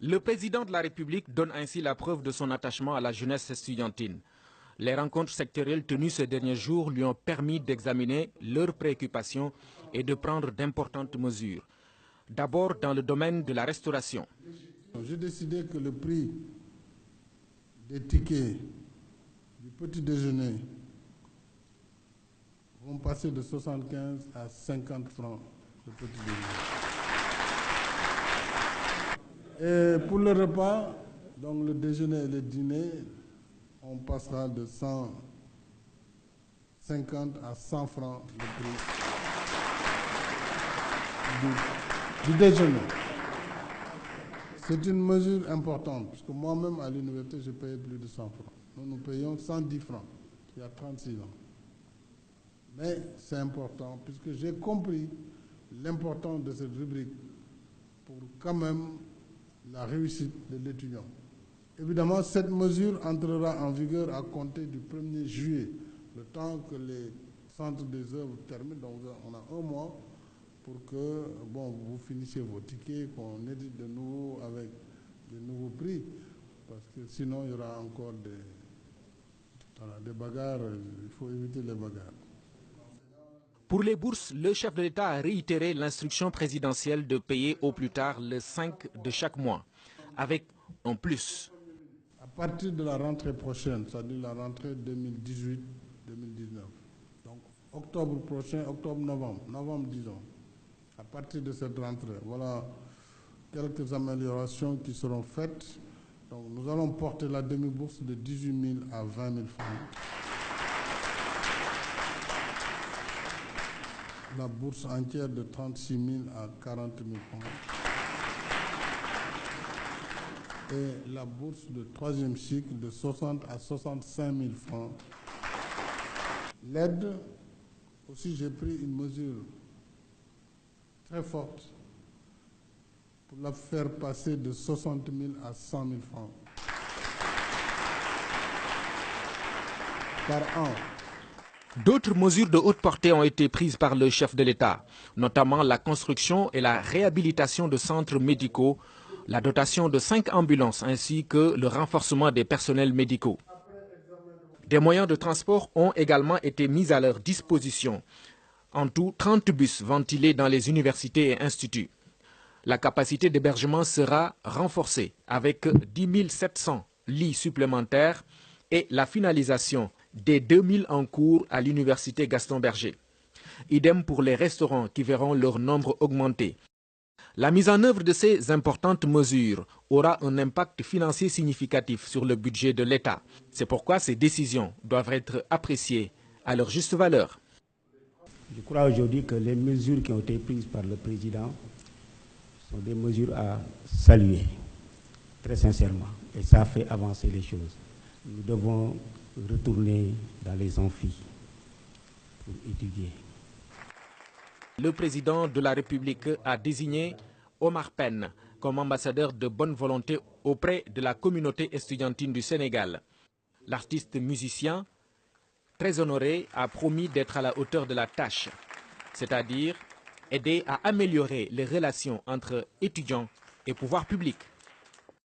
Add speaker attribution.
Speaker 1: Le président de la République donne ainsi la preuve de son attachement à la jeunesse estudiantine. Les rencontres sectorielles tenues ces derniers jours lui ont permis d'examiner leurs préoccupations et de prendre d'importantes mesures. D'abord dans le domaine de la restauration.
Speaker 2: J'ai décidé que le prix des tickets du petit déjeuner vont passer de 75 à 50 francs le petit déjeuner. Et pour le repas, donc le déjeuner et le dîner, on passera de 150 à 100 francs le prix du déjeuner. C'est une mesure importante, parce que moi-même à l'université, je payais plus de 100 francs. Nous payons 110 francs, il y a 36 ans. Mais c'est important, puisque j'ai compris l'importance de cette rubrique pour quand même la réussite de l'étudiant. Évidemment, cette mesure entrera en vigueur à compter du 1er juillet, le temps que les centres des œuvres terminent. Donc on a un mois pour que vous finissiez vos tickets, qu'on édite de nouveau avec de nouveaux prix, parce que sinon il y aura encore des bagarres, il faut éviter les bagarres.
Speaker 1: Pour les bourses, le chef de l'État a réitéré l'instruction présidentielle de payer au plus tard le 5 de chaque mois, avec un plus.
Speaker 2: À partir de la rentrée prochaine, c'est-à-dire la rentrée 2018-2019, donc octobre prochain, novembre disons, à partir de cette rentrée, voilà quelques améliorations qui seront faites. Donc nous allons porter la demi-bourse de 18 000 à 20 000 francs. La bourse entière de 36 000 à 40 000 francs. Et la bourse de troisième cycle de 60 à 65 000 francs. L'aide, aussi j'ai pris une mesure très forte pour la faire passer de 60 000 à 100 000 francs par an.
Speaker 1: D'autres mesures de haute portée ont été prises par le chef de l'État, notamment la construction et la réhabilitation de centres médicaux, la dotation de 5 ambulances ainsi que le renforcement des personnels médicaux. Des moyens de transport ont également été mis à leur disposition. En tout, 30 bus ventilés dans les universités et instituts. La capacité d'hébergement sera renforcée avec 10 700 lits supplémentaires et la finalisation des 2000 en cours à l'université Gaston Berger. Idem pour les restaurants qui verront leur nombre augmenter. La mise en œuvre de ces importantes mesures aura un impact financier significatif sur le budget de l'État. C'est pourquoi ces décisions doivent être appréciées à leur juste valeur.
Speaker 3: Je crois aujourd'hui que les mesures qui ont été prises par le président sont des mesures à saluer, très sincèrement. Et ça fait avancer les choses. Nous devons retourner dans les amphis pour étudier.
Speaker 1: Le président de la République a désigné Omar Pène comme ambassadeur de bonne volonté auprès de la communauté estudiantine du Sénégal. L'artiste musicien, très honoré, a promis d'être à la hauteur de la tâche, c'est-à-dire aider à améliorer les relations entre étudiants et pouvoir public.